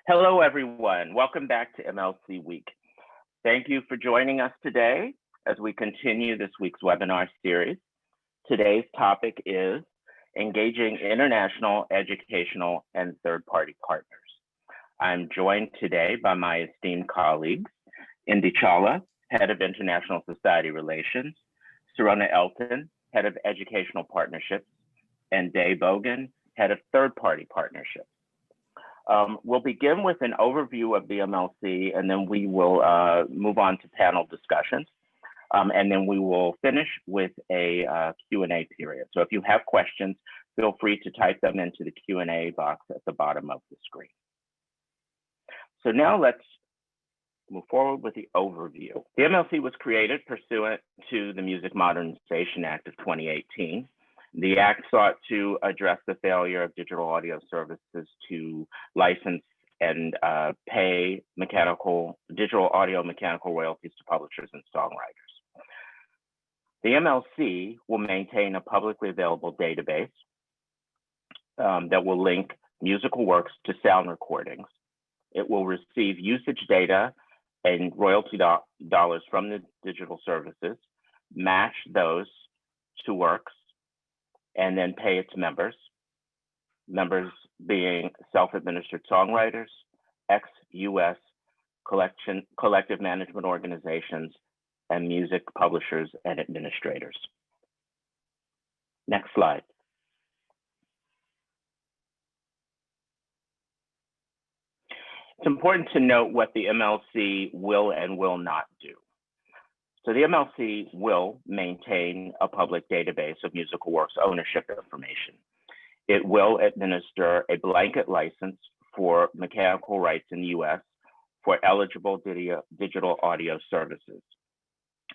Hello, everyone. Welcome back to MLC Week. Thank you for joining us today as we continue this week's webinar series. Today's topic is engaging international, educational, and third-party partners. I'm joined today by my esteemed colleagues, Indi Chawla, Head of International Society Relations, Serona Elton, Head of Educational Partnerships, and Dae Bogan, Head of Third-Party Partnerships. We'll begin with an overview of the MLC, and then we will move on to panel discussions. And then we will finish with a Q&A period. So if you have questions, feel free to type them into the Q&A box at the bottom of the screen. So now let's move forward with the overview. The MLC was created pursuant to the Music Modernization Act of 2018. The act sought to address the failure of digital audio services to license and pay digital audio mechanical royalties to publishers and songwriters. The MLC will maintain a publicly available database that will link musical works to sound recordings. It will receive usage data and royalty dollars from the digital services, match those to works, and then pay its members being self-administered songwriters, ex-US collective management organizations, and music publishers and administrators. Next slide. It's important to note what the MLC will and will not do. So the MLC will maintain a public database of musical works ownership information. It will administer a blanket license for mechanical rights in the US for eligible digital audio services.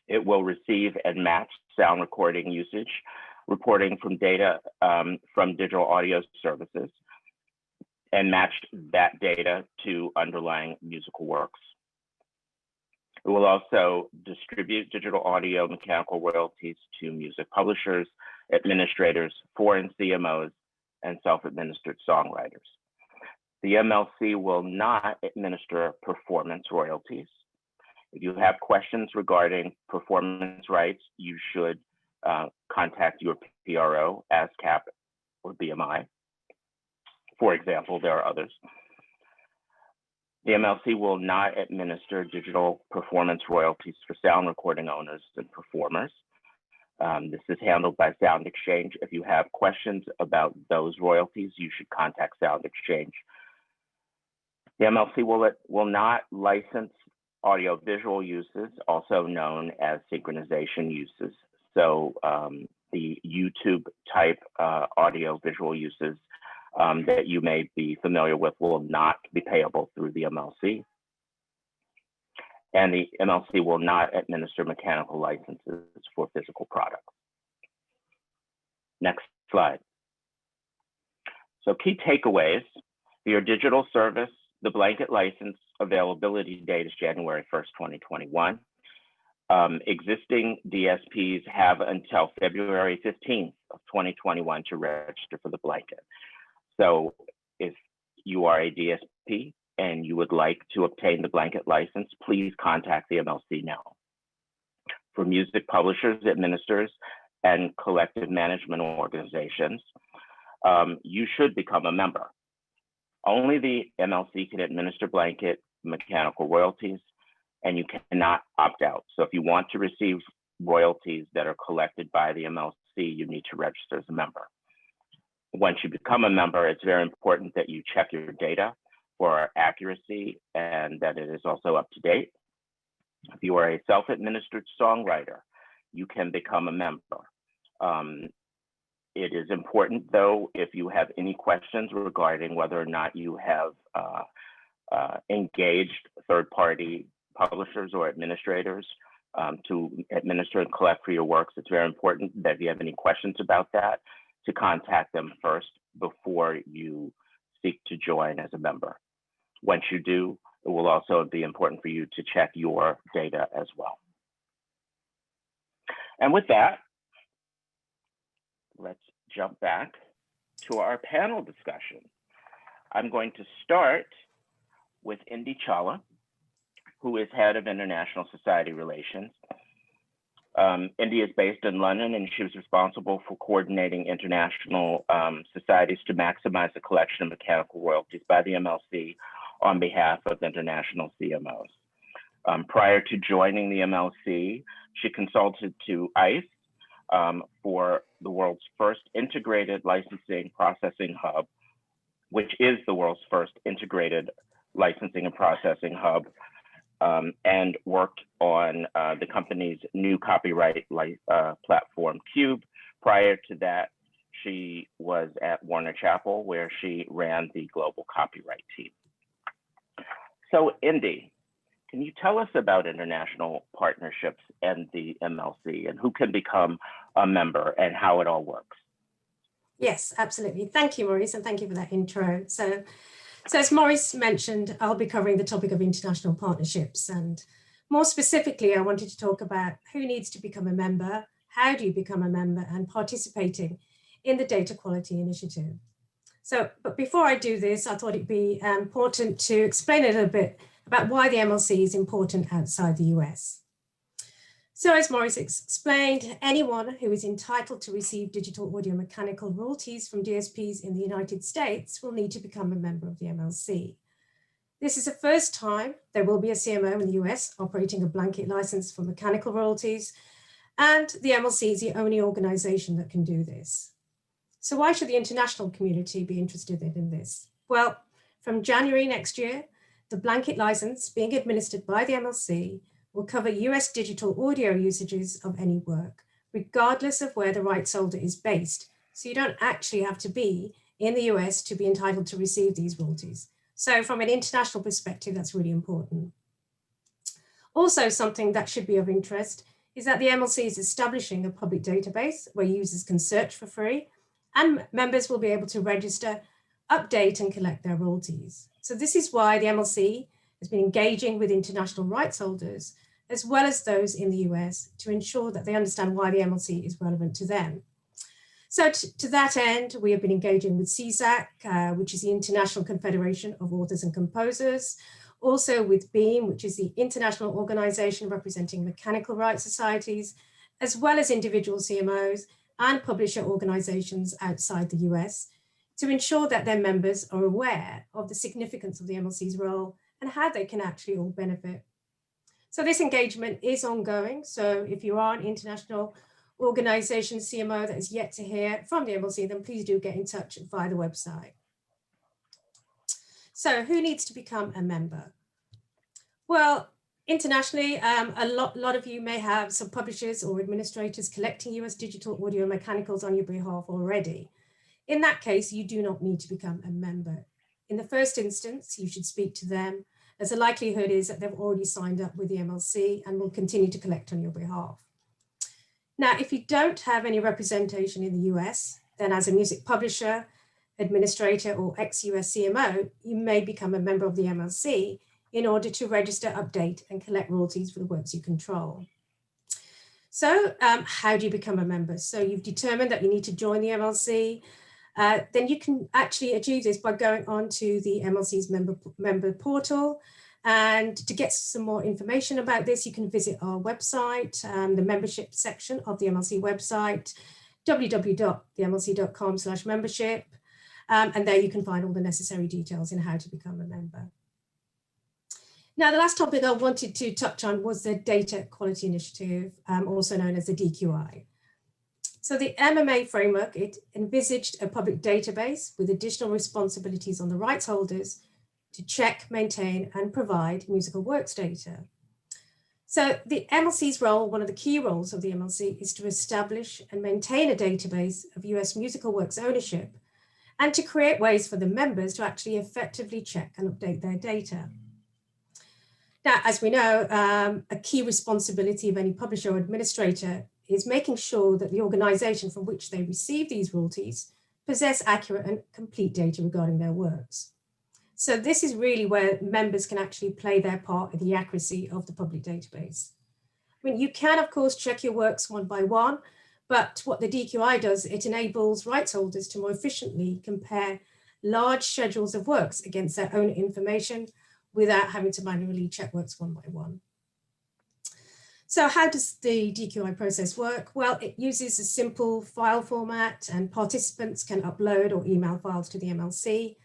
It will receive and match sound recording usage, reporting from data from digital audio services, and match that data to underlying musical works. It will also distribute digital audio mechanical royalties to music publishers, administrators, foreign CMOs, and self-administered songwriters. The MLC will not administer performance royalties. If you have questions regarding performance rights, you should contact your PRO, ASCAP, or BMI. For example, there are others. The MLC will not administer digital performance royalties for sound recording owners and performers. This is handled by Sound Exchange. If you have questions about those royalties, you should contact Sound Exchange. The MLC will not license audio-visual uses, also known as synchronization uses. So the YouTube type audio-visual uses that you may be familiar with will not be payable through the MLC. And the MLC will not administer mechanical licenses for physical products. Next slide. So key takeaways for your digital service, the blanket license availability date is January 1st, 2021. Existing DSPs have until February 15th of 2021 to register for the blanket. So if you are a DSP and you would like to obtain the blanket license, please contact the MLC now. For music publishers, administrators, and collective management organizations, you should become a member. Only the MLC can administer blanket mechanical royalties, and you cannot opt out. So if you want to receive royalties that are collected by the MLC, you need to register as a member. Once you become a member, it's very important that you check your data for accuracy and that it is also up to date. If you are a self-administered songwriter, you can become a member. It is important, though, if you have any questions regarding whether or not you have engaged third-party publishers or administrators to administer and collect for your works, it's very important that if you have any questions about that, to contact them first before you seek to join as a member. Once you do, it will also be important for you to check your data as well. And with that, let's jump back to our panel discussion. I'm going to start with Indi Chawla, who is head of International Society Relations. Indi is based in London, and she was responsible for coordinating international societies to maximize the collection of mechanical royalties by the MLC on behalf of international CMOs. Prior to joining the MLC, she consulted to ICE for the world's first integrated licensing processing hub, which is the world's first integrated licensing and processing hub, and worked on the company's new copyright platform, Cube. Prior to that, she was at Warner Chappell, where she ran the global copyright team. So Indi, can you tell us about international partnerships and the MLC and who can become a member and how it all works? Yes, absolutely. Thank you, Maurice, and thank you for that intro. So as Maurice mentioned, I'll be covering the topic of international partnerships. And more specifically, I wanted to talk about who needs to become a member, how do you become a member, and participating in the Data Quality Initiative. But before I do this, I thought it'd be important to explain a little bit about why the MLC is important outside the US. So as Maurice explained, anyone who is entitled to receive digital audio mechanical royalties from DSPs in the United States will need to become a member of the MLC. This is the first time there will be a CMO in the US operating a blanket license for mechanical royalties, and the MLC is the only organization that can do this. So why should the international community be interested in this? Well, from January next year, the blanket license being administered by the MLC will cover US digital audio usages of any work, regardless of where the rights holder is based. So you don't actually have to be in the US to be entitled to receive these royalties. So from an international perspective, that's really important. Also, something that should be of interest is that the MLC is establishing a public database where users can search for free, and members will be able to register, update, and collect their royalties. So this is why the MLC has been engaging with international rights holders, as well as those in the US, to ensure that they understand why the MLC is relevant to them. So to that end, we have been engaging with CSAC, which is the International Confederation of Authors and Composers, also with BEAM, which is the international organization representing mechanical rights societies, as well as individual CMOs and publisher organizations outside the US, to ensure that their members are aware of the significance of the MLC's role and how they can actually all benefit. So this engagement is ongoing. So if you are an international organization CMO that is yet to hear from the MLC, then please do get in touch via the website. So who needs to become a member? Well, internationally, a lot of you may have some publishers or administrators collecting US digital audio mechanicals on your behalf already. In that case, you do not need to become a member. In the first instance, you should speak to them, as the likelihood is that they've already signed up with the MLC and will continue to collect on your behalf. Now, if you don't have any representation in the US, then as a music publisher, administrator, or ex-US CMO, you may become a member of the MLC in order to register, update, and collect royalties for the works you control. So how do you become a member? So you've determined that you need to join the MLC. Then you can actually achieve this by going on to the MLC's member portal. And to get some more information about this, you can visit our website, the membership section of the MLC website, www.themlc.com/membership. And there you can find all the necessary details in how to become a member. Now, the last topic I wanted to touch on was the Data Quality Initiative, also known as the DQI. So the MMA framework, it envisaged a public database with additional responsibilities on the rights holders to check, maintain, and provide musical works data. So the MLC's role, one of the key roles of the MLC, is to establish and maintain a database of US musical works ownership and to create ways for the members to actually effectively check and update their data. Now, as we know, a key responsibility of any publisher or administrator is making sure that the organization from which they receive these royalties possess accurate and complete data regarding their works. So this is really where members can actually play their part in the accuracy of the public database. I mean, you can, of course, check your works one by one, but what the DQI does, it enables rights holders to more efficiently compare large schedules of works against their own information without having to manually check works one by one. So how does the DQI process work? Well, it uses a simple file format, and participants can upload or email files to the MLC.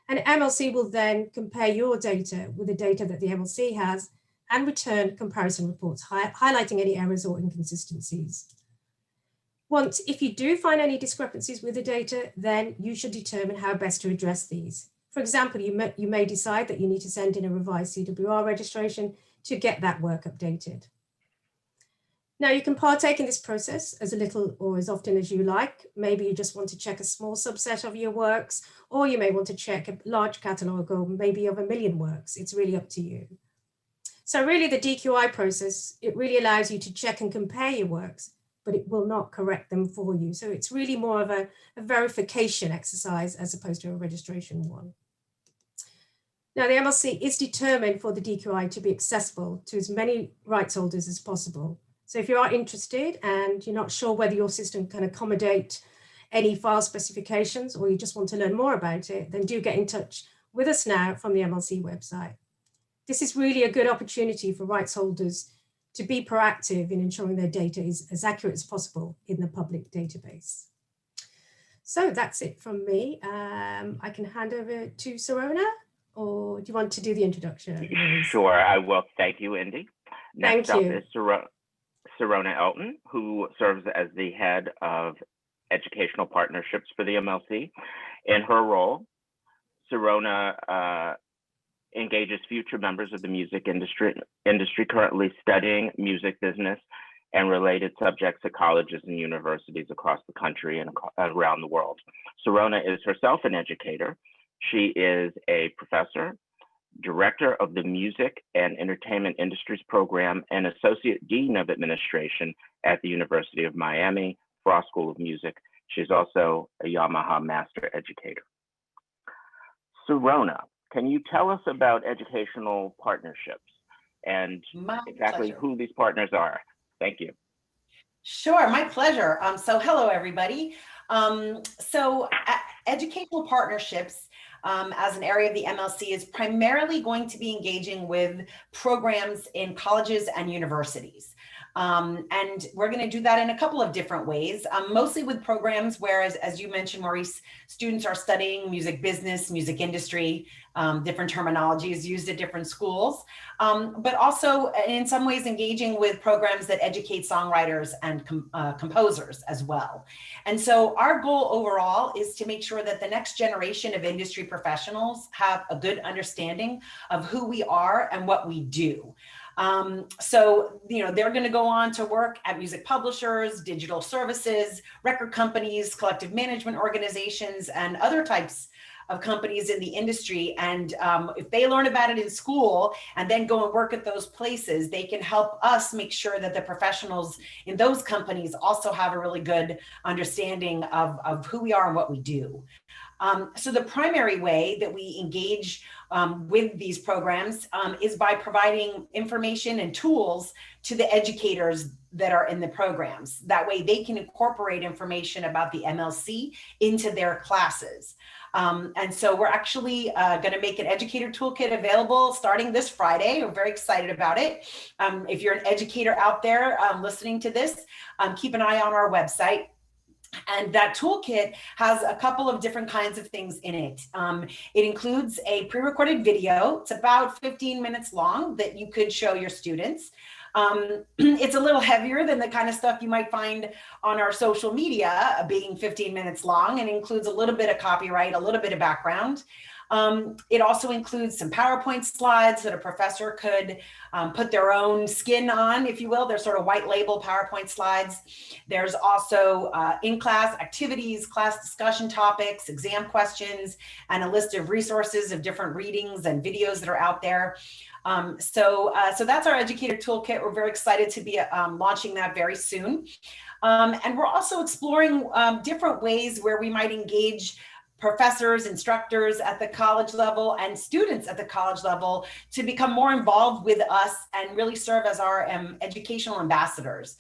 And MLC will then compare your data with the data that the MLC has and return comparison reports highlighting any errors or inconsistencies. Once, if you do find any discrepancies with the data, then you should determine how best to address these. For example, you may decide that you need to send in a revised CWR registration to get that work updated. Now, you can partake in this process as little or as often as you like. Maybe you just want to check a small subset of your works, or you may want to check a large catalogue or maybe of 1 million works. It's really up to you. So really the DQI process, it really allows you to check and compare your works, but it will not correct them for you. So it's really more of a verification exercise as opposed to a registration one. Now, the MLC is determined for the DQI to be accessible to as many rights holders as possible. So if you are interested and you're not sure whether your system can accommodate any file specifications, or you just want to learn more about it, then do get in touch with us now from the MLC website. This is really a good opportunity for rights holders to be proactive in ensuring their data is as accurate as possible in the public database. So that's it from me. I can hand over to Serona, or do you want to do the introduction? Sure, I will. Thank you, Indi. Next Thank up you. is Serona Elton, who serves as the head of educational partnerships for the MLC. In her role, Serona engages future members of the music industry currently studying music business and related subjects at colleges and universities across the country and around the world. Serona is herself an educator. She is a professor, director of the Music and Entertainment Industries Program, and Associate Dean of Administration at the University of Miami Frost School of Music. She's also a Yamaha Master Educator. Serona, can you tell us about educational partnerships and exactly who these partners are? Thank you. Sure, my pleasure. So hello, everybody. Educational partnerships as an area of the MLC is primarily going to be engaging with programs in colleges and universities. And we're going to do that in a couple of different ways, mostly with programs where, as you mentioned, Maurice, students are studying music business, music industry, different terminologies used at different schools, but also in some ways engaging with programs that educate songwriters and composers as well. And so our goal overall is to make sure that the next generation of industry professionals have a good understanding of who we are and what we do. So, they're going to go on to work at music publishers, digital services, record companies, collective management organizations, and other types of companies in the industry. And if they learn about it in school and then go and work at those places, they can help us make sure that the professionals in those companies also have a really good understanding of who we are and what we do. So the primary way that we engage with these programs is by providing information and tools to the educators that are in the programs. That way they can incorporate information about the MLC into their classes. And so we're actually going to make an educator toolkit available starting this Friday. We're very excited about it. If you're an educator out there listening to this, keep an eye on our website. And that toolkit has a couple of different kinds of things in it. It includes a pre-recorded video. It's about 15 minutes long that you could show your students. It's a little heavier than the kind of stuff you might find on our social media, being 15 minutes long, and includes a little bit of copyright, a little bit of background. It also includes some PowerPoint slides that a professor could put their own skin on, if you will. They're sort of white label PowerPoint slides. There's also in-class activities, class discussion topics, exam questions, and a list of resources of different readings and videos that are out there. So that's our educator toolkit. We're very excited to be launching that very soon. And we're also exploring different ways where we might engage professors, instructors at the college level, and students at the college level to become more involved with us and really serve as our educational ambassadors.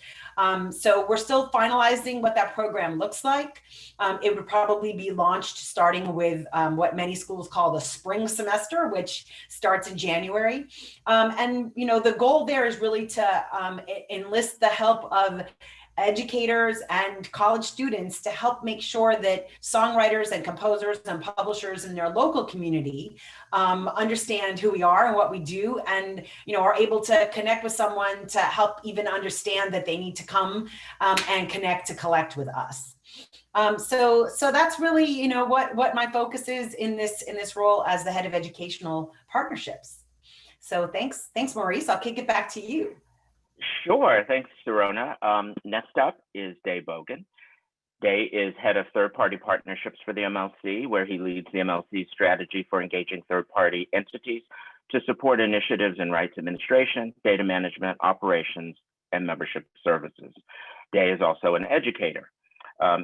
So we're still finalizing what that program looks like. It would probably be launched starting with what many schools call the spring semester, which starts in January. And the goal there is really to enlist the help of educators and college students to help make sure that songwriters and composers and publishers in their local community understand who we are and what we do, and are able to connect with someone to help even understand that they need to come and connect to collect with us. So that's really what my focus is in this role as the head of educational partnerships. So thanks Maurice. I'll kick it back to you. Sure, thanks, Serona. Next up is Dae Bogan. Dae is head of third-party partnerships for the MLC, where he leads the MLC's strategy for engaging third-party entities to support initiatives in rights administration, data management, operations, and membership services. Dae is also an educator.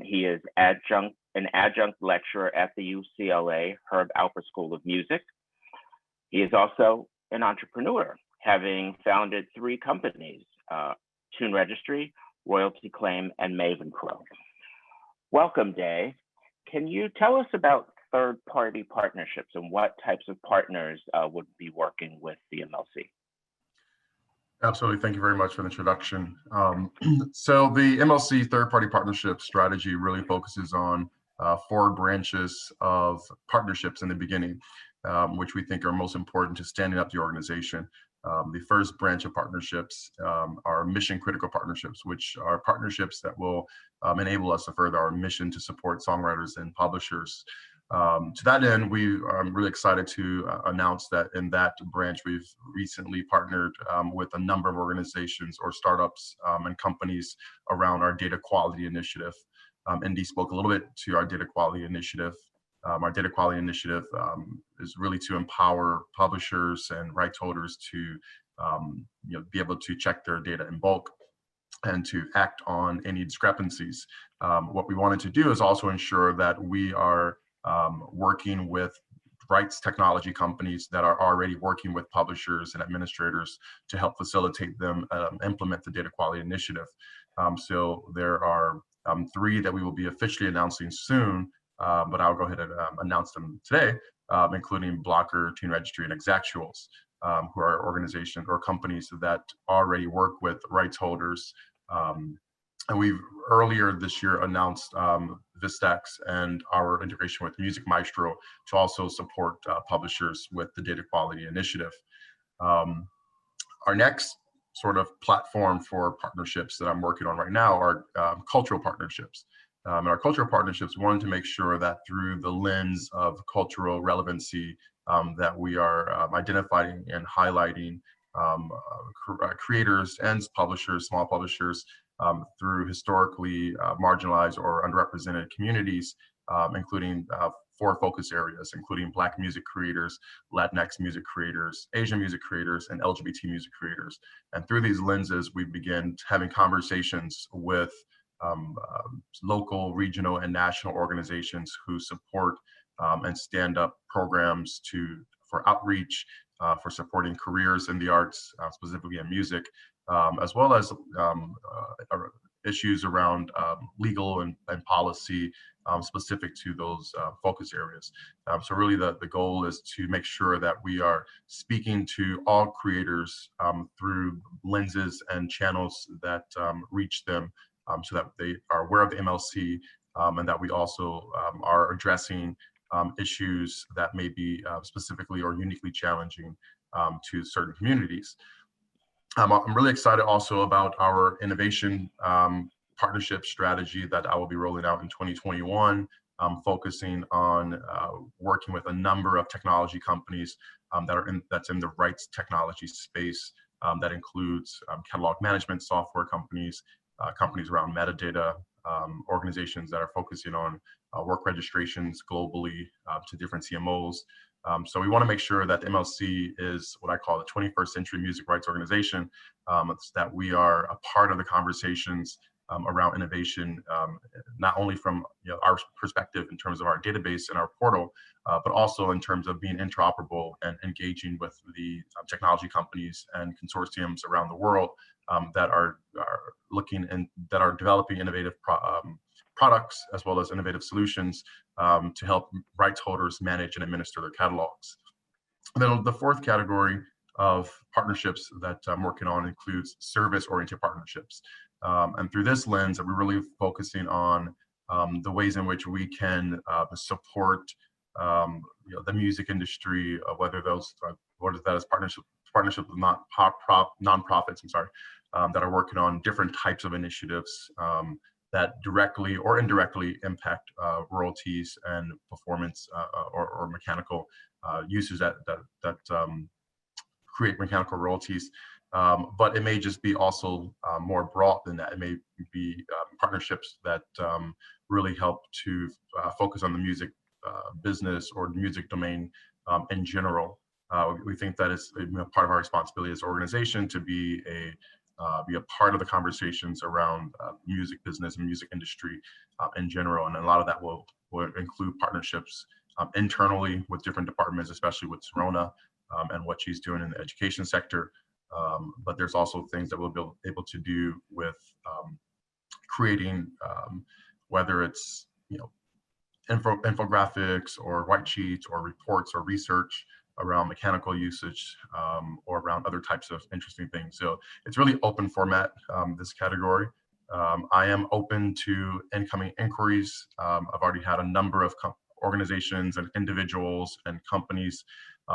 He is an adjunct lecturer at the UCLA Herb Alpert School of Music. He is also an entrepreneur, having founded 3 companies, Tune Registry, Royalty Claim, and Maven Pro. Welcome, Dae. Can you tell us about third-party partnerships and what types of partners would be working with the MLC? Absolutely. Thank you very much for the introduction. So the MLC third-party partnership strategy really focuses on 4 branches of partnerships in the beginning, which we think are most important to standing up the organization. The first branch of partnerships are mission-critical partnerships, which are partnerships that will enable us to further our mission to support songwriters and publishers. To that end, I'm really excited to announce that in that branch, we've recently partnered with a number of organizations or startups and companies around our data quality initiative. Indi spoke a little bit to our data quality initiative. Our data quality initiative is really to empower publishers and rights holders to be able to check their data in bulk and to act on any discrepancies. What we wanted to do is also ensure that we are working with rights technology companies that are already working with publishers and administrators to help facilitate them implement the data quality initiative. So there are 3 that we will be officially announcing soon, but I'll go ahead and announce them today, including Blocker, Tune Registry, and Exactuals, who are organizations or companies that already work with rights holders. And we've earlier this year announced Vistax and our integration with Music Maestro to also support publishers with the data quality initiative. Our next sort of platform for partnerships that I'm working on right now are cultural partnerships. And our cultural partnerships wanted to make sure that through the lens of cultural relevancy that we are identifying and highlighting creators and publishers, small publishers, through historically marginalized or underrepresented communities, including 4 focus areas, including Black music creators, Latinx music creators, Asian music creators, and LGBT music creators. And through these lenses, we begin having conversations with local, regional, and national organizations who support and stand up programs for outreach, for supporting careers in the arts, specifically in music, as well as issues around legal and policy specific to those focus areas. So really the goal is to make sure that we are speaking to all creators through lenses and channels that reach them so that they are aware of the MLC and that we also are addressing issues that may be specifically or uniquely challenging to certain communities. I'm really excited also about our innovation partnership strategy that I will be rolling out in 2021, focusing on working with a number of technology companies that's in the rights technology space. That includes catalog management software companies, companies around metadata, organizations that are focusing on work registrations globally to different CMOs. So we want to make sure that the MLC is what I call the 21st century music rights organization, that we are a part of the conversations around innovation, not only from our perspective in terms of our database and our portal, but also in terms of being interoperable and engaging with the technology companies and consortiums around the world that are looking and that are developing innovative products as well as innovative solutions to help rights holders manage and administer their catalogs. And then the fourth category of partnerships that I'm working on includes service-oriented partnerships. And through this lens, we're really focusing on the ways in which we can support the music industry, whether those, what is that as partnership with nonprofits, that are working on different types of initiatives that directly or indirectly impact royalties and performance or mechanical uses that create mechanical royalties. But it may just be also more broad than that. It may be partnerships that really help to focus on the music business or the music domain in general. We think that is part of our responsibility as an organization to be a part of the conversations around music business and music industry in general. And a lot of that will include partnerships internally with different departments, especially with Serona and what she's doing in the education sector. But there's also things that we'll be able to do with creating, whether it's infographics or white sheets or reports or research around mechanical usage or around other types of interesting things. So it's really open format, this category. I am open to incoming inquiries. I've already had a number of organizations and individuals and companies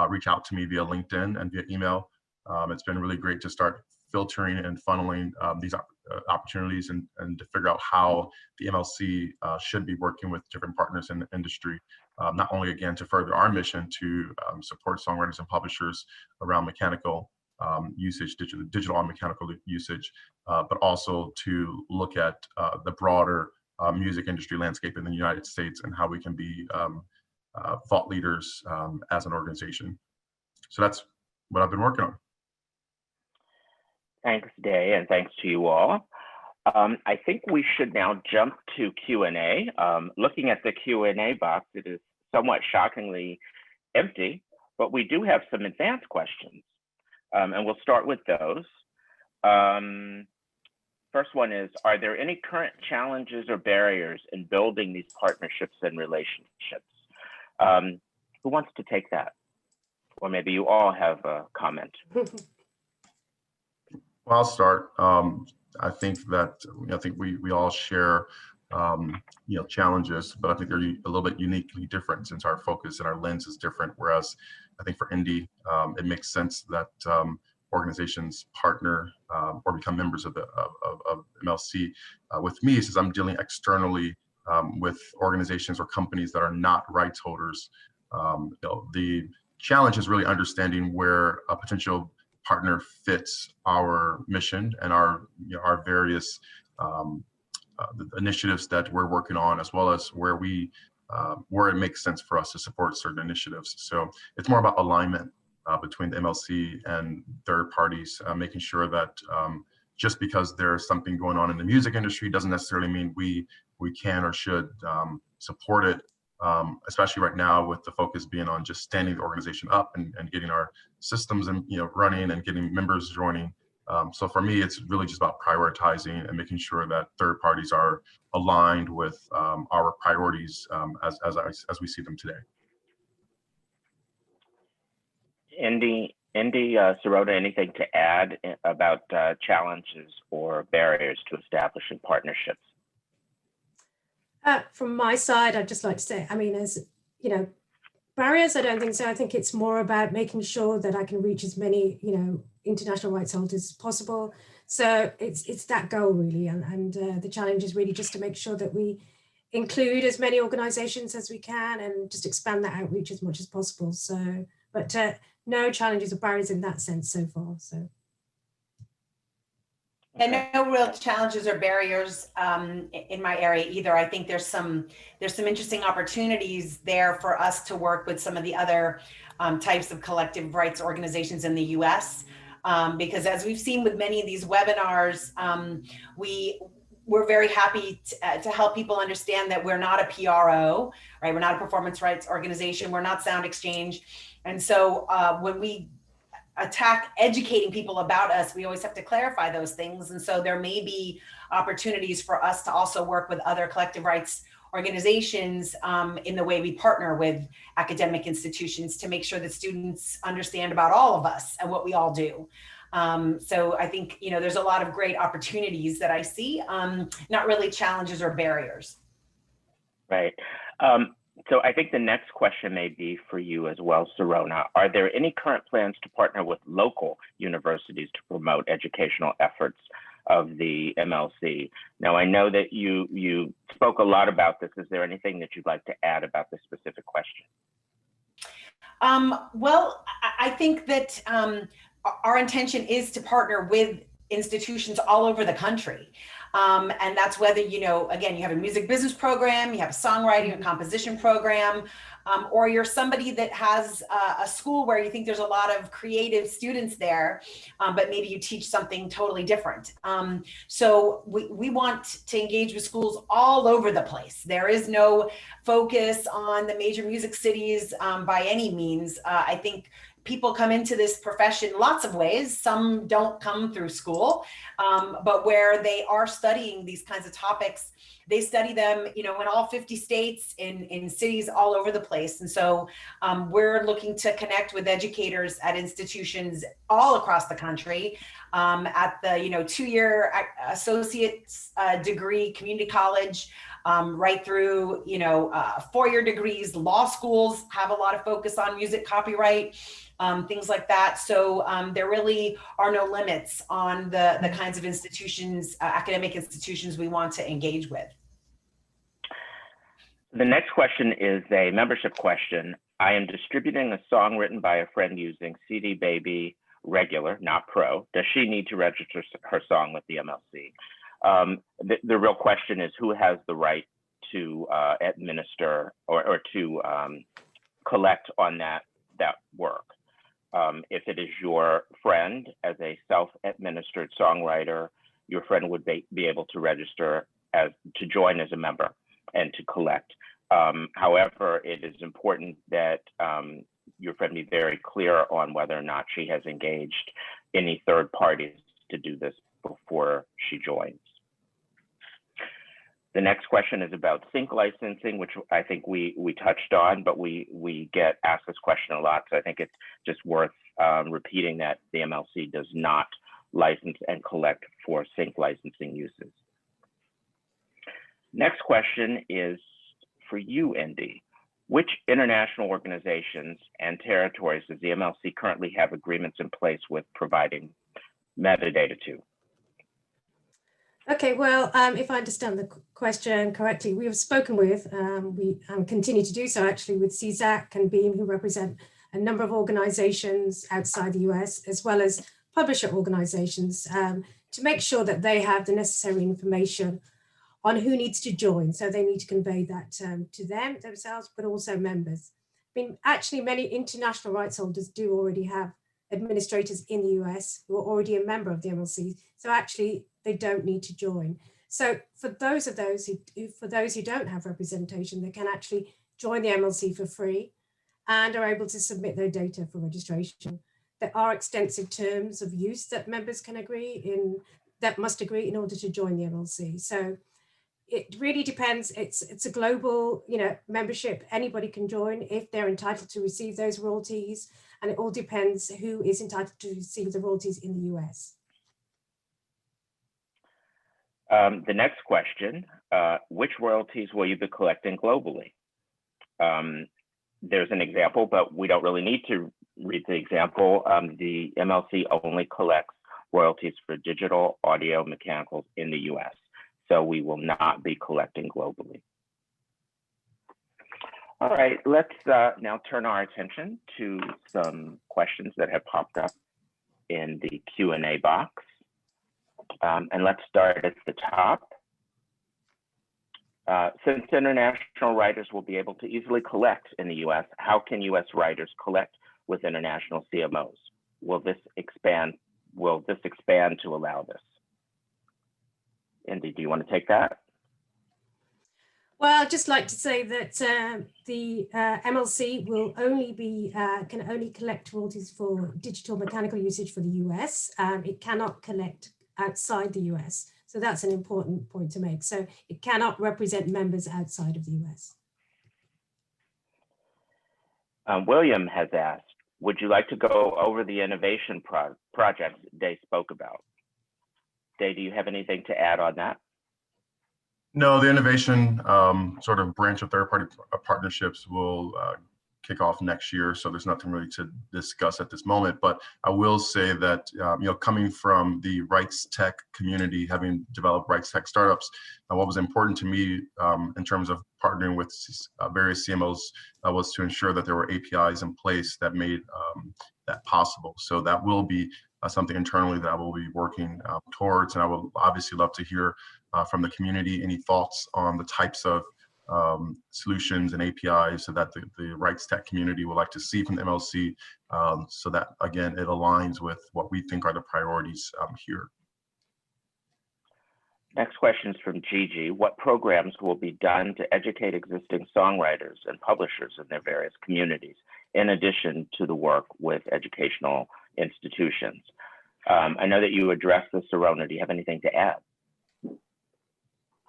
reach out to me via LinkedIn and via email. It's been really great to start filtering and funneling these opportunities and to figure out how the MLC should be working with different partners in the industry, not only again to further our mission to support songwriters and publishers around mechanical usage, digital and mechanical usage, but also to look at the broader music industry landscape in the United States and how we can be thought leaders as an organization. So that's what I've been working on. Thanks, Dae, and thanks to you all. I think we should now jump to Q&A. Looking at the Q&A box, it is somewhat shockingly empty, but we do have some advanced questions, and we'll start with those. First one is, are there any current challenges or barriers in building these partnerships and relationships? Who wants to take that? Or maybe you all have a comment. Well, I'll start. I think we all share challenges, but I think they're a little bit uniquely different since our focus and our lens is different. Whereas I think for Indi, it makes sense that organizations partner or become members of MLC with me, since I'm dealing externally with organizations or companies that are not rights holders. The challenge is really understanding where a potential partner fits our mission and our various initiatives that we're working on, as well as where it makes sense for us to support certain initiatives. So it's more about alignment between the MLC and third parties, making sure that just because there's something going on in the music industry doesn't necessarily mean we can or should support it. Especially right now with the focus being on just standing the organization up and getting our systems and running and getting members joining. So for me, it's really just about prioritizing and making sure that third parties are aligned with our priorities as we see them today. Indi, Serona, anything to add about challenges or barriers to establishing partnerships? From my side, I'd just like to say, as barriers, I don't think so. I think it's more about making sure that I can reach as many, international rights holders as possible. So it's that goal really, and the challenge is really just to make sure that we include as many organisations as we can and just expand that outreach as much as possible. So, but no challenges or barriers in that sense so far. So. And no real challenges or barriers in my area either. I think there's some interesting opportunities there for us to work with some of the other types of collective rights organizations in the U.S. Because as we've seen with many of these webinars, we we're very happy to help people understand that we're not a PRO, right? We're not a performance rights organization. We're not Sound Exchange. And so when we attack educating people about us, we always have to clarify those things. And so there may be opportunities for us to also work with other collective rights organizations in the way we partner with academic institutions to make sure that students understand about all of us and what we all do. So I think, there's a lot of great opportunities that I see, not really challenges or barriers. Right. So I think the next question may be for you as well, Serona. Are there any current plans to partner with local universities to promote educational efforts of the MLC? Now, I know that you spoke a lot about this. Is there anything that you'd like to add about this specific question? Well, I think that our intention is to partner with institutions all over the country. And that's whether, again, you have a music business program, you have a songwriting and composition program, or you're somebody that has a school where you think there's a lot of creative students there, but maybe you teach something totally different. So we want to engage with schools all over the place. There is no focus on the major music cities by any means. I think people come into this profession lots of ways. Some don't come through school, but where they are studying these kinds of topics, they study them, in all 50 states, in cities all over the place. And so we're looking to connect with educators at institutions all across the country, at the 2-year associate's degree, community college, right through 4-year degrees. Law schools have a lot of focus on music copyright, things like that. So there really are no limits on the kinds of institutions, academic institutions we want to engage with. The next question is a membership question. I am distributing a song written by a friend using CD Baby Regular, not Pro. Does she need to register her song with the MLC? The real question is, who has the right to administer or to collect on that work? If it is your friend as a self-administered songwriter, your friend would be able to register to join as a member and to collect. However, it is important that your friend be very clear on whether or not she has engaged any third parties to do this before she joins. The next question is about sync licensing, which I think we touched on, but we get asked this question a lot. So I think it's just worth repeating that the MLC does not license and collect for sync licensing uses. Next question is for you, Indi. Which international organizations and territories does the MLC currently have agreements in place with providing metadata to? Okay, well, if I understand the question correctly, we have spoken with, we continue to do so actually with CZAC and BEAM, who represent a number of organizations outside the US, as well as publisher organizations, to make sure that they have the necessary information on who needs to join. So they need to convey that to themselves, but also members. I mean, actually many international rights holders do already have administrators in the US who are already a member of the MLC. So actually they don't need to join. So for those who don't have representation, they can actually join the MLC for free and are able to submit their data for registration. There are extensive terms of use that members can must agree in order to join the MLC. So it really depends. It's a global, membership. Anybody can join if they're entitled to receive those royalties, and it all depends who is entitled to receive the royalties in the US. The next question, which royalties will you be collecting globally? There's an example, but we don't really need to read the example. The MLC only collects royalties for digital audio mechanicals in the US. So we will not be collecting globally. All right, let's now turn our attention to some questions that have popped up in the Q&A box. And let's start at the top. Since international writers will be able to easily collect in the US, how can US writers collect with international CMOs? Will this expand to allow this? Indi, do you want to take that? Well, I'd just like to say that the MLC will only be, can only collect royalties for digital mechanical usage for the US. It cannot collect outside the US. So that's an important point to make. So it cannot represent members outside of the US. William has asked, would you like to go over the innovation projects Dae spoke about? Dae, do you have anything to add on that? No, the innovation sort of branch of third-party partnerships will kick off next year, so there's nothing really to discuss at this moment. But I will say that coming from the rights tech community, having developed rights tech startups, what was important to me in terms of partnering with various CMOs was to ensure that there were APIs in place that made that possible. So that will be something internally that I will be working towards, and I would obviously love to hear from the community any thoughts on the types of solutions and APIs so that the rights tech community would like to see from the MLC, so that again it aligns with what we think are the priorities here. Next question is from Gigi. What programs will be done to educate existing songwriters and publishers in their various communities, in addition to the work with educational institutions? I know that you addressed this, Serona. Do you have anything to add?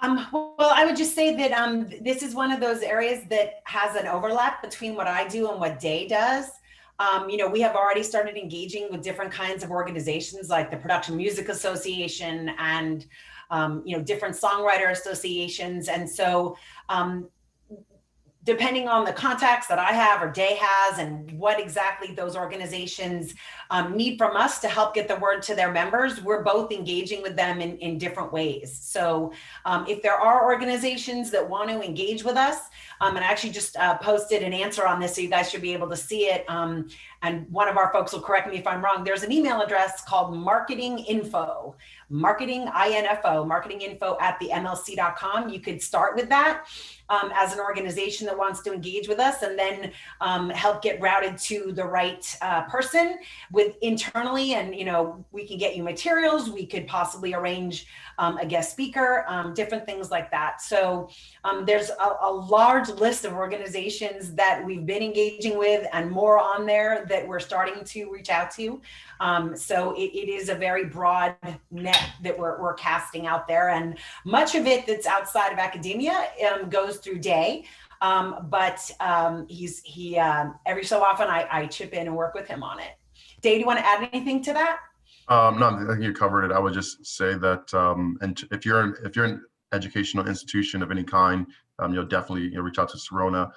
Well, I would just say that this is one of those areas that has an overlap between what I do and what Dae does. We have already started engaging with different kinds of organizations like the Production Music Association and different songwriter associations. And so depending on the contacts that I have or Dae has and what exactly those organizations need from us to help get the word to their members, we're both engaging with them in different ways. So if there are organizations that want to engage with us, and I actually just posted an answer on this so you guys should be able to see it, and one of our folks will correct me if I'm wrong, there's an email address called marketinginfo marketinginfo@themlc.com. You could start with that as an organization that wants to engage with us, and then help get routed to the right person with internally. And we can get you materials. We could possibly arrange a guest speaker, different things like that. So there's a large list of organizations that we've been engaging with, and more on there that we're starting to reach out to. So it is a very broad net that we're casting out there, and much of it that's outside of academia goes through Dae, but he every so often I chip in and work with him on it. Dae, do you want to add anything to that? No, I think you covered it. I would just say that, and if you're an educational institution of any kind, you'll definitely reach out to Serona.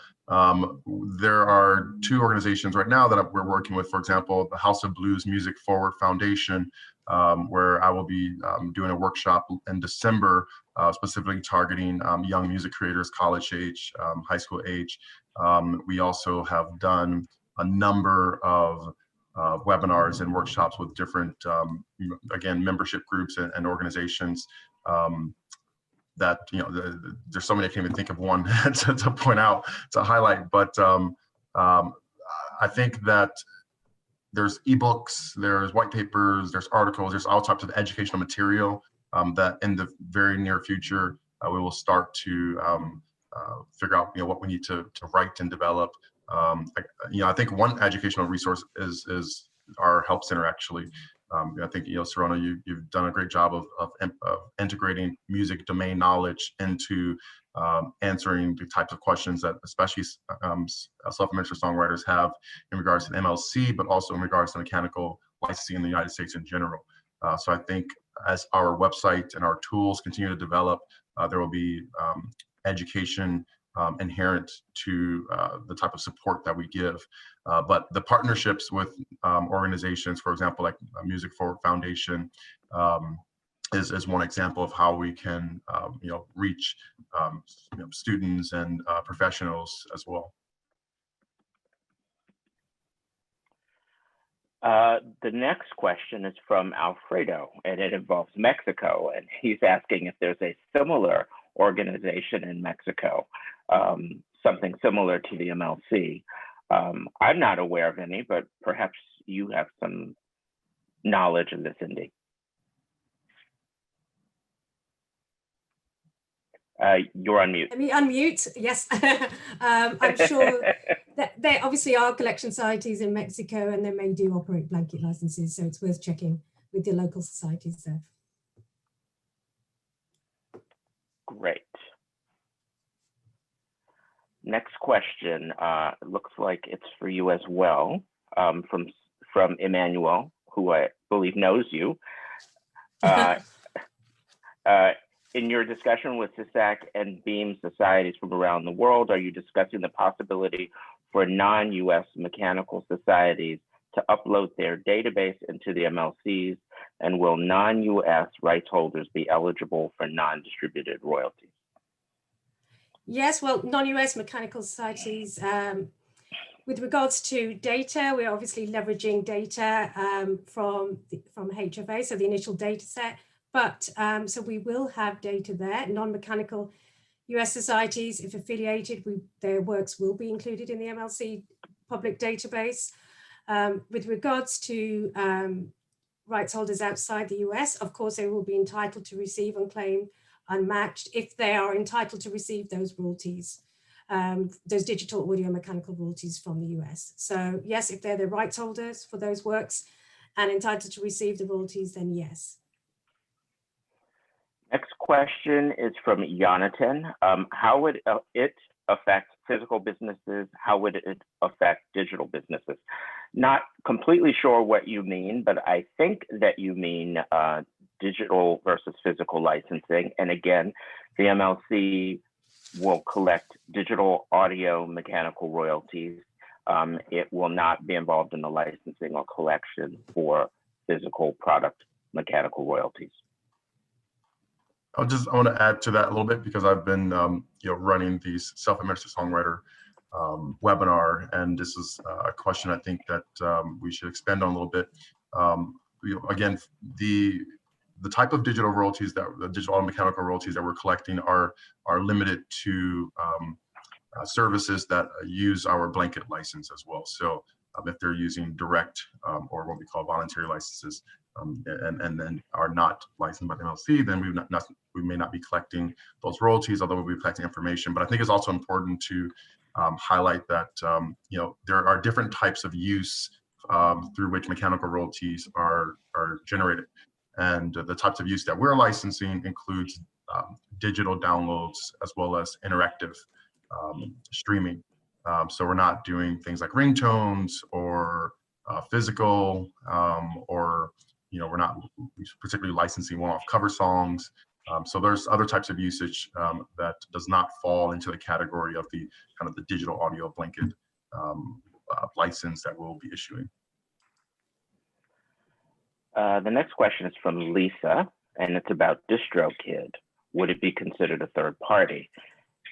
There are two organizations right now that we're working with. For example, the House of Blues Music Forward Foundation, where I will be doing a workshop in December, specifically targeting young music creators, college age, high school age. We also have done a number of webinars and workshops with different, again, membership groups and organizations that, there's so many I can't even think of one to point out, to highlight. But I think that there's ebooks, there's white papers, there's articles, there's all types of educational material that in the very near future, we will start to figure out, what we need to write and develop. I think one educational resource is our help center, actually. I think, Serona, you've done a great job of integrating music domain knowledge into answering the types of questions that especially self-administered songwriters have in regards to the MLC, but also in regards to mechanical licensing in the United States in general. So I think as our website and our tools continue to develop, there will be education inherent to the type of support that we give. But the partnerships with organizations, for example, like Music Forward Foundation, is one example of how we can reach students and professionals as well. The next question is from Alfredo, and it involves Mexico, and he's asking if there's a similar organization in Mexico, something similar to the MLC. I'm not aware of any, but perhaps you have some knowledge of this, Indi. You're on mute. Let me unmute. Yes, I'm sure that there obviously are collection societies in Mexico, and they may do operate blanket licenses, so it's worth checking with your local societies there. Great. Next question looks like it's for you as well, from Emmanuel, who I believe knows you. In your discussion with CISAC and BEAM societies from around the world, are you discussing the possibility for non-US mechanical societies to upload their database into the MLCs, and will non-US rights holders be eligible for non-distributed royalties? Yes, well, non-US mechanical societies, with regards to data, we're obviously leveraging data from HFA, so the initial data set, but so we will have data there. Non-mechanical US societies, if affiliated, their works will be included in the MLC public database. With regards to rights holders outside the US, of course, they will be entitled to receive and claim unmatched if they are entitled to receive those royalties, those digital audio mechanical royalties from the US. So yes, if they're the rights holders for those works and entitled to receive the royalties, then yes. Next question is from Jonathan. How would it affect physical businesses? How would it affect digital businesses? Not completely sure what you mean, but I think that you mean digital versus physical licensing. And again, the MLC will collect digital audio mechanical royalties. It will not be involved in the licensing or collection for physical product mechanical royalties. I want to add to that a little bit, because I've been running these self-administered songwriter webinar, and this is a question I think that we should expand on a little bit. Again, the type of digital royalties, the digital audio mechanical royalties that we're collecting are limited to services that use our blanket license as well. So if they're using direct or what we call voluntary licenses, and then are not licensed by the MLC, then we may not be collecting those royalties, although we'll be collecting information. But I think it's also important to highlight that there are different types of use through which mechanical royalties are generated. And the types of use that we're licensing includes digital downloads as well as interactive streaming. So we're not doing things like ringtones or physical, or we're not particularly licensing one-off cover songs. So there's other types of usage that does not fall into the category of the kind of the digital audio blanket license that we'll be issuing. The next question is from Lisa, and it's about DistroKid. Would it be considered a third party?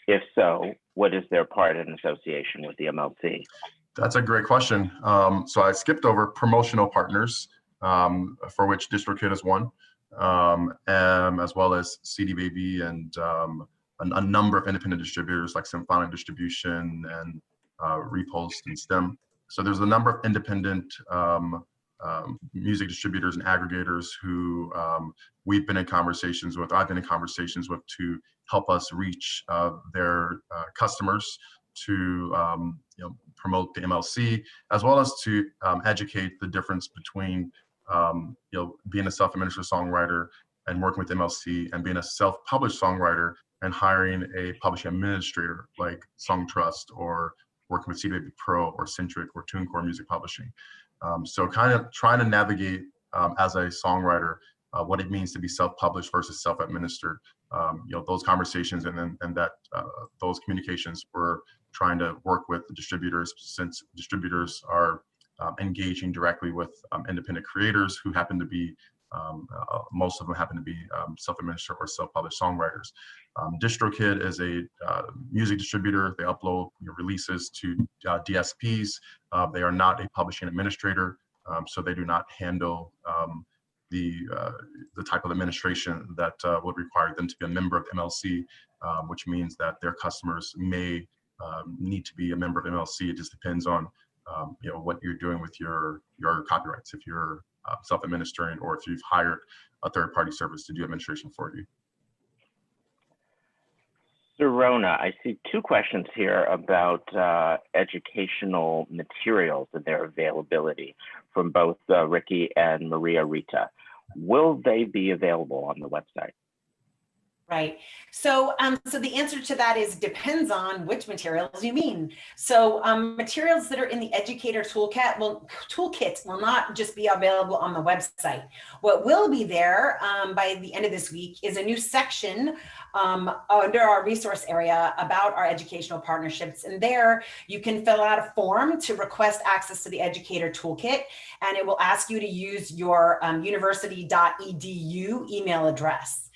If so, what is their part in association with the MLC? That's a great question. So I skipped over promotional partners, for which DistroKid is one, as well as CD Baby and a number of independent distributors like Symphonic Distribution and Repost and STEM. So there's a number of independent music distributors and aggregators who we've been in conversations with, I've been in conversations with, to help us reach their customers, to promote the MLC, as well as to educate the difference between being a self-administered songwriter and working with MLC, and being a self-published songwriter and hiring a publishing administrator like Songtrust, or working with CD Baby Pro or Centric or TuneCore Music Publishing. So kind of trying to navigate as a songwriter what it means to be self-published versus self-administered. Those conversations and those communications, we're trying to work with the distributors, since distributors are engaging directly with independent creators who happen to be, most of them happen to be self-administered or self-published songwriters. DistroKid is a music distributor. They upload releases to DSPs. They are not a publishing administrator, so they do not handle the type of administration that would require them to be a member of MLC, which means that their customers may need to be a member of MLC. It just depends on what you're doing with your copyrights, if you're self-administering or if you've hired a third-party service to do administration for you. Serona, I see two questions here about educational materials and their availability from both Ricky and Maria Rita. Will they be available on the website? Right. So, so the answer to that is depends on which materials you mean. So materials that are in the educator toolkit will not just be available on the website. What will be there by the end of this week is a new section under our resource area about our educational partnerships. And there you can fill out a form to request access to the educator toolkit. And it will ask you to use your university.edu email address.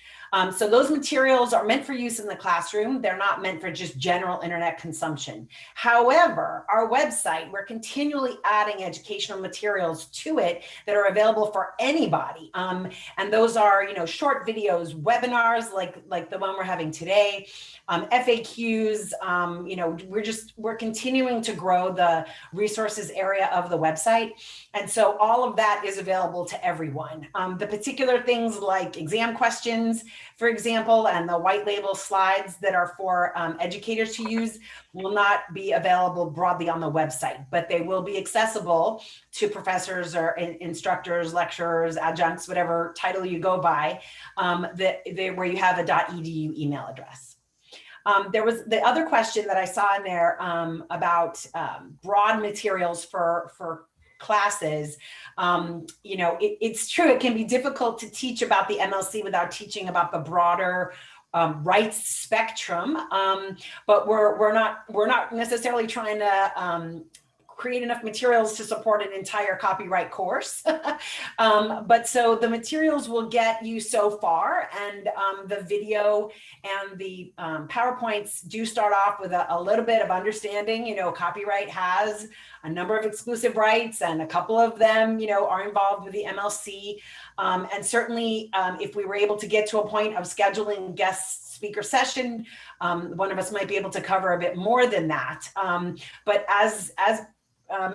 So those materials are meant for use in the classroom. They're not meant for just general internet consumption. However, our website, we're continually adding educational materials to it that are available for anybody. And those are, you know, short videos, webinars like the one we're having today, FAQs, you know, we're continuing to grow the resources area of the website. And so all of that is available to everyone. The particular things like exam questions, for example, and the white label slides that are for educators to use will not be available broadly on the website, but they will be accessible to professors or instructors, lecturers, adjuncts, whatever title you go by, where you have a .edu email address. There was the other question that I saw in there about broad materials for classes. You know, it's true, it can be difficult to teach about the MLC without teaching about the broader rights spectrum, but we're not necessarily trying to create enough materials to support an entire copyright course. But so the materials will get you so far, and the video and the PowerPoints do start off with a little bit of understanding. You know, copyright has a number of exclusive rights, and a couple of them, you know, are involved with the MLC. And certainly, if we were able to get to a point of scheduling guest speaker session, one of us might be able to cover a bit more than that. But as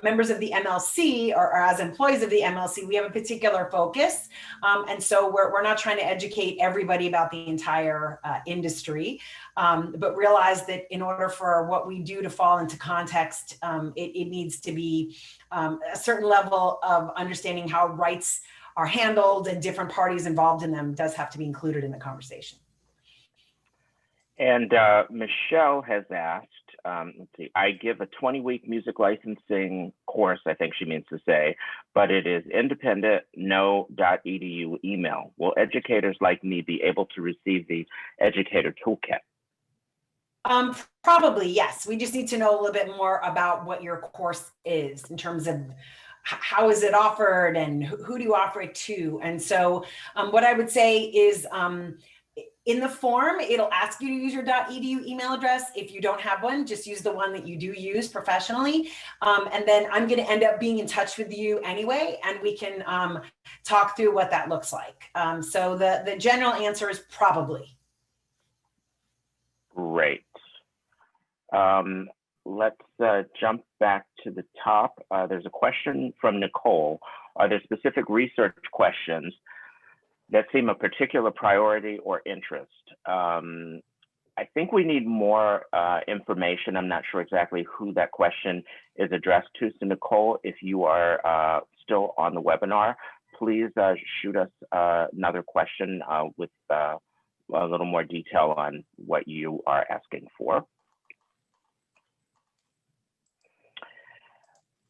members of the MLC or as employees of the MLC, we have a particular focus. And so we're not trying to educate everybody about the entire industry, but realize that in order for what we do to fall into context, it needs to be a certain level of understanding how rights are handled and different parties involved in them does have to be included in the conversation. And Michelle has asked, let's see, I give a 20-week music licensing course, I think she means to say, but it is independent, no.edu email. Will educators like me be able to receive the educator toolkit? Probably, yes. We just need to know a little bit more about what your course is in terms of how is it offered and who do you offer it to? And so what I would say is, in the form, it'll ask you to use your .edu email address. If you don't have one, just use the one that you do use professionally. And then I'm going to end up being in touch with you anyway, and we can talk through what that looks like. So the general answer is probably. Great. Let's jump back to the top. There's a question from Nicole. Are there specific research questions that seem a particular priority or interest? I think we need more information. I'm not sure exactly who that question is addressed to. So Nicole, if you are still on the webinar, please shoot us another question with a little more detail on what you are asking for.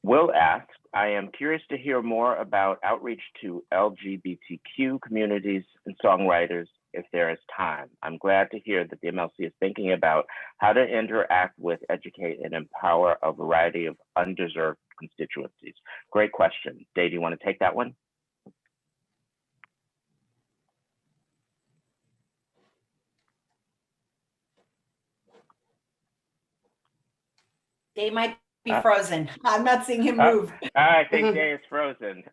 Will asks, I am curious to hear more about outreach to LGBTQ communities and songwriters if there is time. I'm glad to hear that the MLC is thinking about how to interact with, educate, and empower a variety of undeserved constituencies. Great question. Dae, do you want to take that one? They might be frozen. I'm not seeing him move. I think Dae is frozen.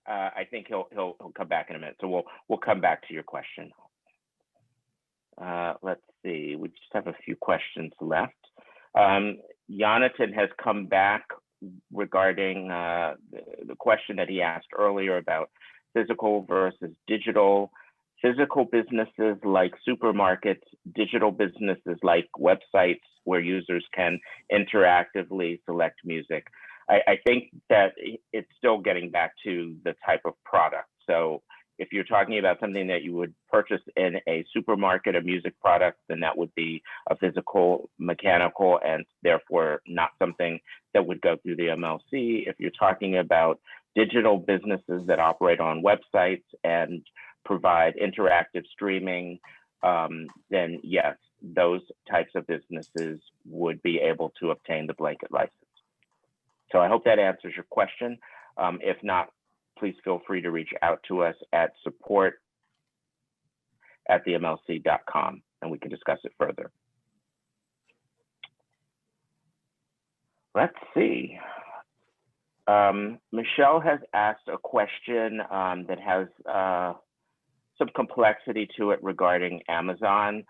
I think he'll come back in a minute. So we'll come back to your question. Let's see. We just have a few questions left. Jonathan has come back regarding the question that he asked earlier about physical versus digital. physical businesses like supermarkets, digital businesses like websites where users can interactively select music. I think that it's still getting back to the type of product. So if you're talking about something that you would purchase in a supermarket, a music product, then that would be a physical, mechanical, and therefore not something that would go through the MLC. If you're talking about digital businesses that operate on websites and provide interactive streaming, then yes, those types of businesses would be able to obtain the blanket license. So I hope that answers your question. If not, please feel free to reach out to us at support@themlc.com and we can discuss it further. Let's see. Michelle has asked a question that has some complexity to it regarding Amazon.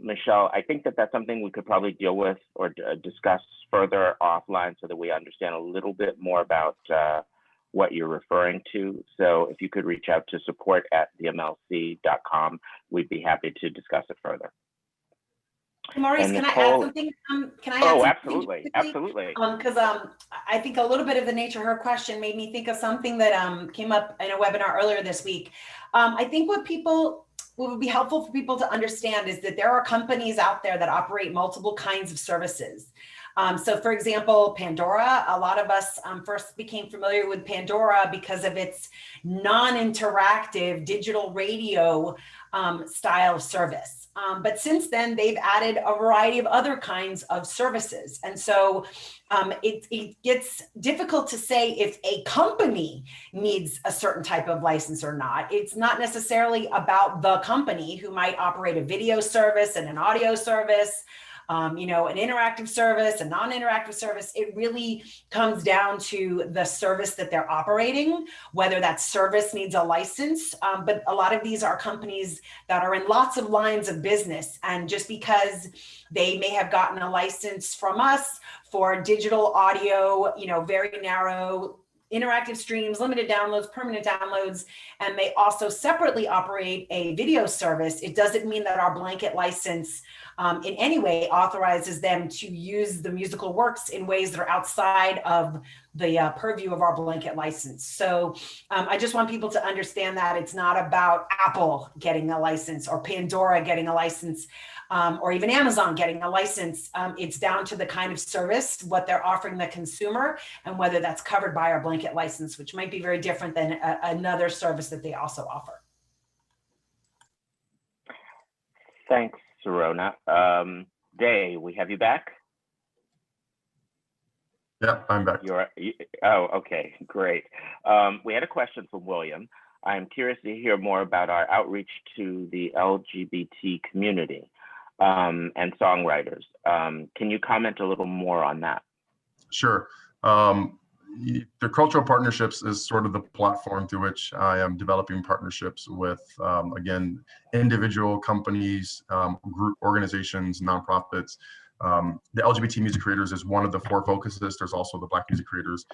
Michelle, I think that that's something we could probably deal with or discuss further offline so that we understand a little bit more about what you're referring to. So if you could reach out to support@themlc.com, we'd be happy to discuss it further. Maurice, can I add something? Oh, absolutely, absolutely. Because I think a little bit of the nature of her question made me think of something that came up in a webinar earlier this week. I think what would be helpful for people to understand is that there are companies out there that operate multiple kinds of services. So for example, Pandora, a lot of us first became familiar with Pandora because of its non-interactive digital radio style service. But since then, they've added a variety of other kinds of services. And so it gets difficult to say if a company needs a certain type of license or not. It's not necessarily about the company who might operate a video service and an audio service, an interactive service, a non-interactive service. It really comes down to the service that they're operating, whether that service needs a license. But a lot of these are companies that are in lots of lines of business. And just because they may have gotten a license from us for digital audio, very narrow interactive streams, limited downloads, permanent downloads, and they also separately operate a video service, it doesn't mean that our blanket license in any way authorizes them to use the musical works in ways that are outside of the purview of our blanket license. So I just want people to understand that it's not about Apple getting a license or Pandora getting a license or even Amazon getting a license. It's down to the kind of service, what they're offering the consumer, and whether that's covered by our blanket license, which might be very different than another service that they also offer. Thanks, Serona. Dae, we have you back? Yeah, I'm back. Oh, okay, great. We had a question from William. I'm curious to hear more about our outreach to the LGBT community and songwriters. Can you comment a little more on that? Sure. The Cultural Partnerships is sort of the platform through which I am developing partnerships with, again, individual companies, group organizations, nonprofits. The LGBT music creators is one of the 4 focuses. There's also the Black music creators,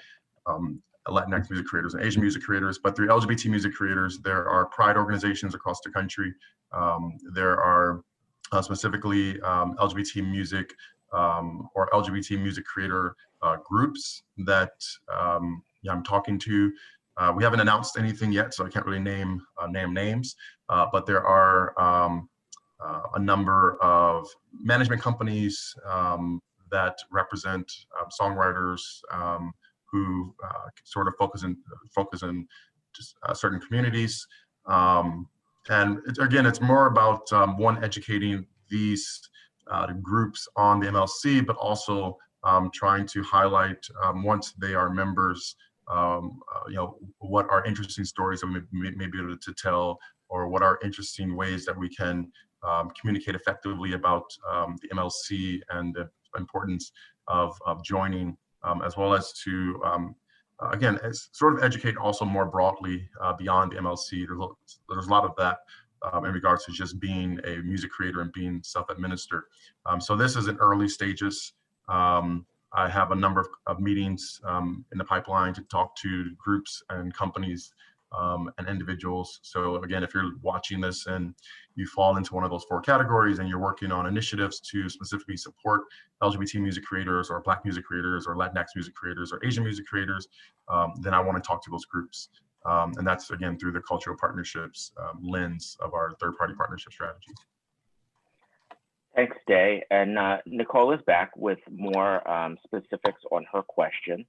Latinx music creators, and Asian music creators. But through LGBT music creators, there are pride organizations across the country. There are specifically LGBT music or LGBT music creator groups that I'm talking to. We haven't announced anything yet, so I can't really name names, but there are a number of management companies that represent songwriters who sort of focus in just certain communities. And it's more about educating these groups on the MLC, but also trying to highlight once they are members, what are interesting stories that we may be able to tell, or what are interesting ways that we can communicate effectively about the MLC and the importance of joining, as well as to again, sort of educate also more broadly beyond the MLC. There's a lot of that in regards to just being a music creator and being self-administered. So this is in early stages. I have a number of meetings in the pipeline to talk to groups and companies and individuals. So again, if you're watching this and you fall into one of those 4 categories and you're working on initiatives to specifically support LGBT music creators or Black music creators or Latinx music creators or Asian music creators, then I want to talk to those groups. And that's, again, through the cultural partnerships lens of our third-party partnership strategy. Thanks, Dae. And Nicole is back with more specifics on her question.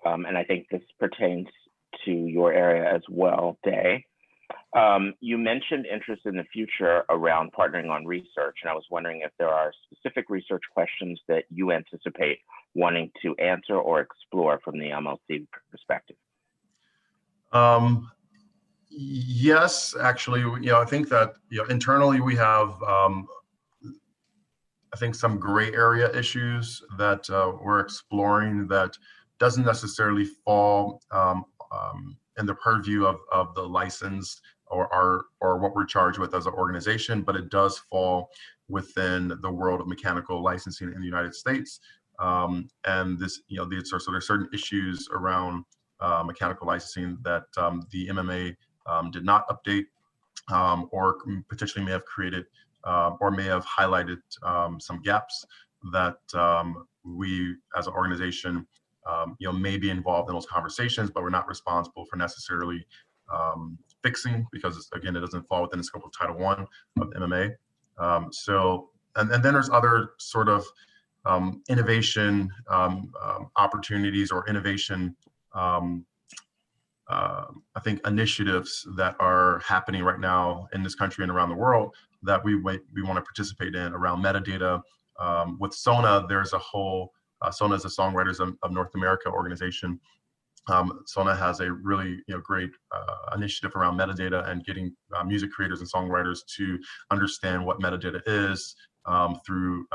And I think this pertains to your area as well, Dae. You mentioned interest in the future around partnering on research, and I was wondering if there are specific research questions that you anticipate wanting to answer or explore from the MLC perspective. Yes, actually, I think that internally we have I think some gray area issues that we're exploring that doesn't necessarily fall in the purview of the license or what we're charged with as an organization, but it does fall within the world of mechanical licensing in the United States. And this, so there's certain issues around mechanical licensing that the MMA did not update or potentially may have created or may have highlighted some gaps that we as an organization may be involved in those conversations, but we're not responsible for necessarily fixing, because again, it doesn't fall within the scope of Title I of MMA. And then there's other sort of innovation opportunities or innovation I think initiatives that are happening right now in this country and around the world that we want to participate in around metadata. With SONA, there's a whole, SONA is the Songwriters of North America organization. SONA has a really great initiative around metadata and getting music creators and songwriters to understand what metadata is through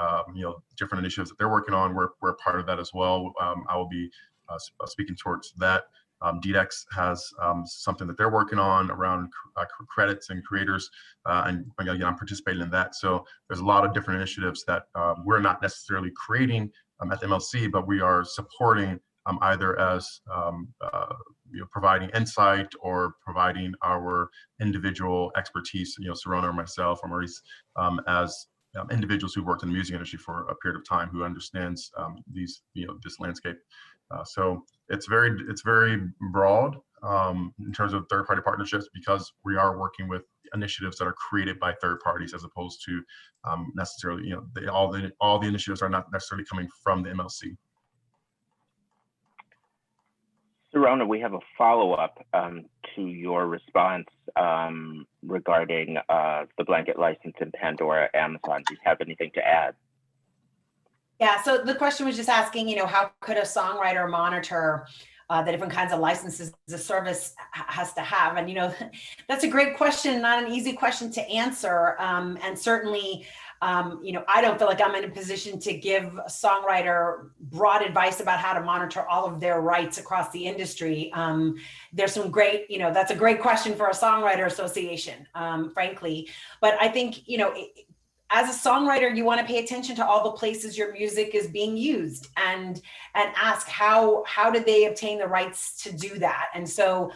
different initiatives that they're working on. We're a part of that as well. I will be speaking towards that. DDEX has something that they're working on around credits and creators, and again, I'm participating in that. So there's a lot of different initiatives that we're not necessarily creating at the MLC, but we are supporting either as providing insight or providing our individual expertise, Serona or myself or Maurice, as individuals who worked in the music industry for a period of time who understands this landscape. So it's very broad in terms of third-party partnerships, because we are working with initiatives that are created by third parties, as opposed to necessarily, all the initiatives are not necessarily coming from the MLC. Serona, we have a follow-up to your response regarding the blanket license in Pandora, Amazon. Do you have anything to add? Yeah, so the question was just asking, how could a songwriter monitor the different kinds of licenses the service has to have? And, that's a great question, not an easy question to answer. And certainly, I don't feel like I'm in a position to give a songwriter broad advice about how to monitor all of their rights across the industry. There's some great, that's a great question for a songwriter association, frankly. But I think, as a songwriter, you want to pay attention to all the places your music is being used and ask how did they obtain the rights to do that? And so,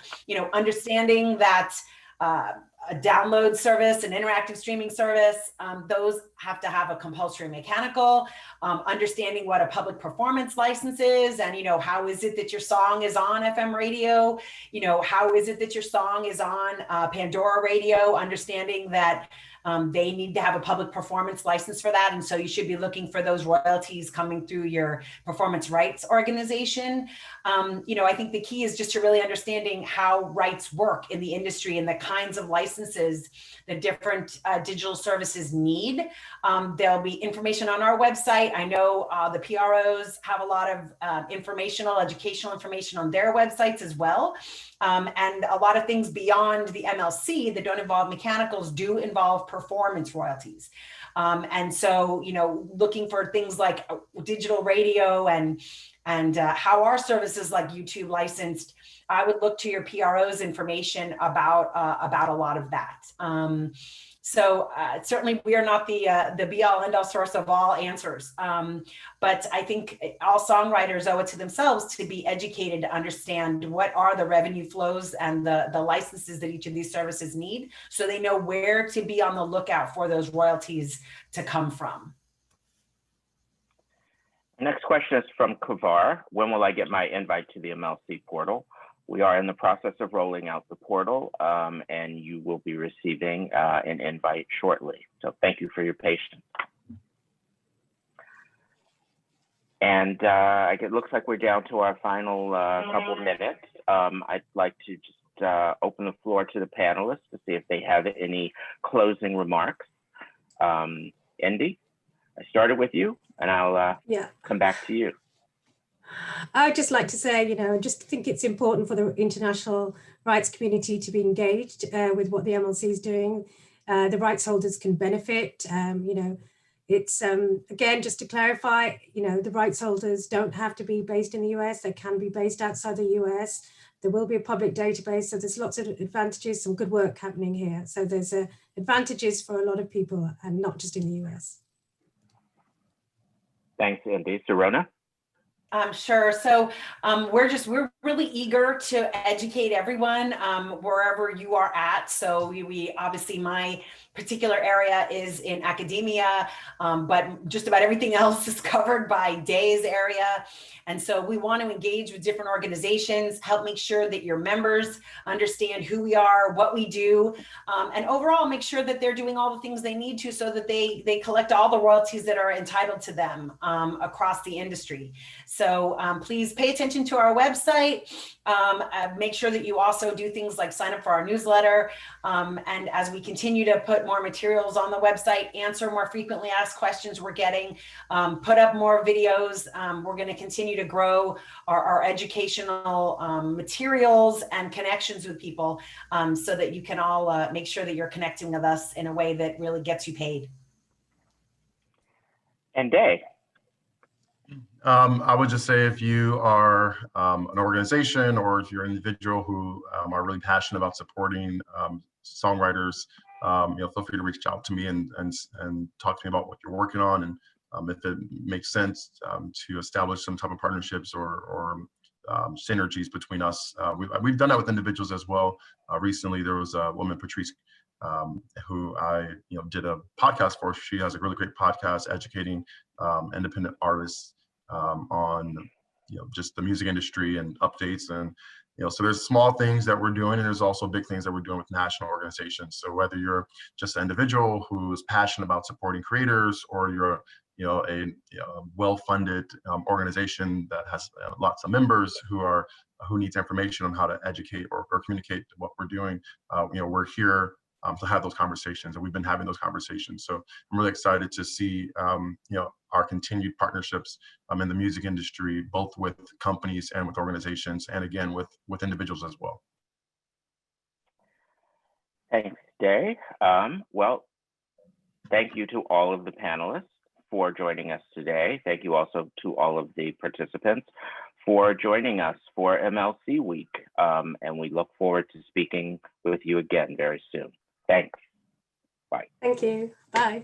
understanding that a download service, an interactive streaming service, those have to have a compulsory mechanical, understanding what a public performance license is, and how is it that your song is on FM radio? How is it that your song is on Pandora radio? Understanding that they need to have a public performance license for that. And so you should be looking for those royalties coming through your performance rights organization. I think the key is just to really understanding how rights work in the industry and the kinds of licenses that different digital services need. There'll be information on our website. I know the PROs have a lot of educational information on their websites as well. And a lot of things beyond the MLC that don't involve mechanicals do involve performance royalties. And so, looking for things like digital radio and how our services like YouTube licensed, I would look to your PRO's information about a lot of that. So certainly we are not the be all end all source of all answers. But I think all songwriters owe it to themselves to be educated to understand what are the revenue flows and the licenses that each of these services need, so they know where to be on the lookout for those royalties to come from. Next question is from Kavar. When will I get my invite to the MLC portal? We are in the process of rolling out the portal, and you will be receiving an invite shortly. So thank you for your patience. And it looks like we're down to our final couple minutes. I'd like to just open the floor to the panelists to see if they have any closing remarks. Indi, I started with you, and I'll come back to you. I would just like to say, I just think it's important for the international rights community to be engaged with what the MLC is doing. The rights holders can benefit. It's, again, just to clarify, the rights holders don't have to be based in the US. They can be based outside the US. There will be a public database. So there's lots of advantages, some good work happening here. So there's advantages for a lot of people and not just in the US. Thanks, Indi. Serona? Sure. So we're really eager to educate everyone wherever you are at. So we obviously, my particular area is in academia, but just about everything else is covered by Dae's area. And so we want to engage with different organizations, help make sure that your members understand who we are, what we do, and overall make sure that they're doing all the things they need to so that they collect all the royalties that are entitled to them across the industry. So please pay attention to our website. Make sure that you also do things like sign up for our newsletter. And as we continue to put more materials on the website, answer more frequently asked questions we're getting, put up more videos, we're going to continue to grow our educational materials and connections with people so that you can all make sure that you're connecting with us in a way that really gets you paid. And Dae? I would just say if you are an organization or if you're an individual who are really passionate about supporting songwriters, feel free to reach out to me and talk to me about what you're working on, and if it makes sense to establish some type of partnerships or synergies between us. We've done that with individuals as well. Recently, there was a woman, Patrice, who I did a podcast for. She has a really great podcast educating independent artists on just the music industry and updates, and so there's small things that we're doing, and there's also big things that we're doing with national organizations. So whether you're just an individual who's passionate about supporting creators, or you're a well-funded organization that has lots of members who needs information on how to educate or communicate what we're doing, we're here to have those conversations, and we've been having those conversations. So I'm really excited to see our continued partnerships in the music industry, both with companies and with organizations, and again with individuals as well. Thanks, Dae. Well, thank you to all of the panelists for joining us today. Thank you also to all of the participants for joining us for MLC Week. And we look forward to speaking with you again very soon. Thanks. Bye. Thank you. Bye.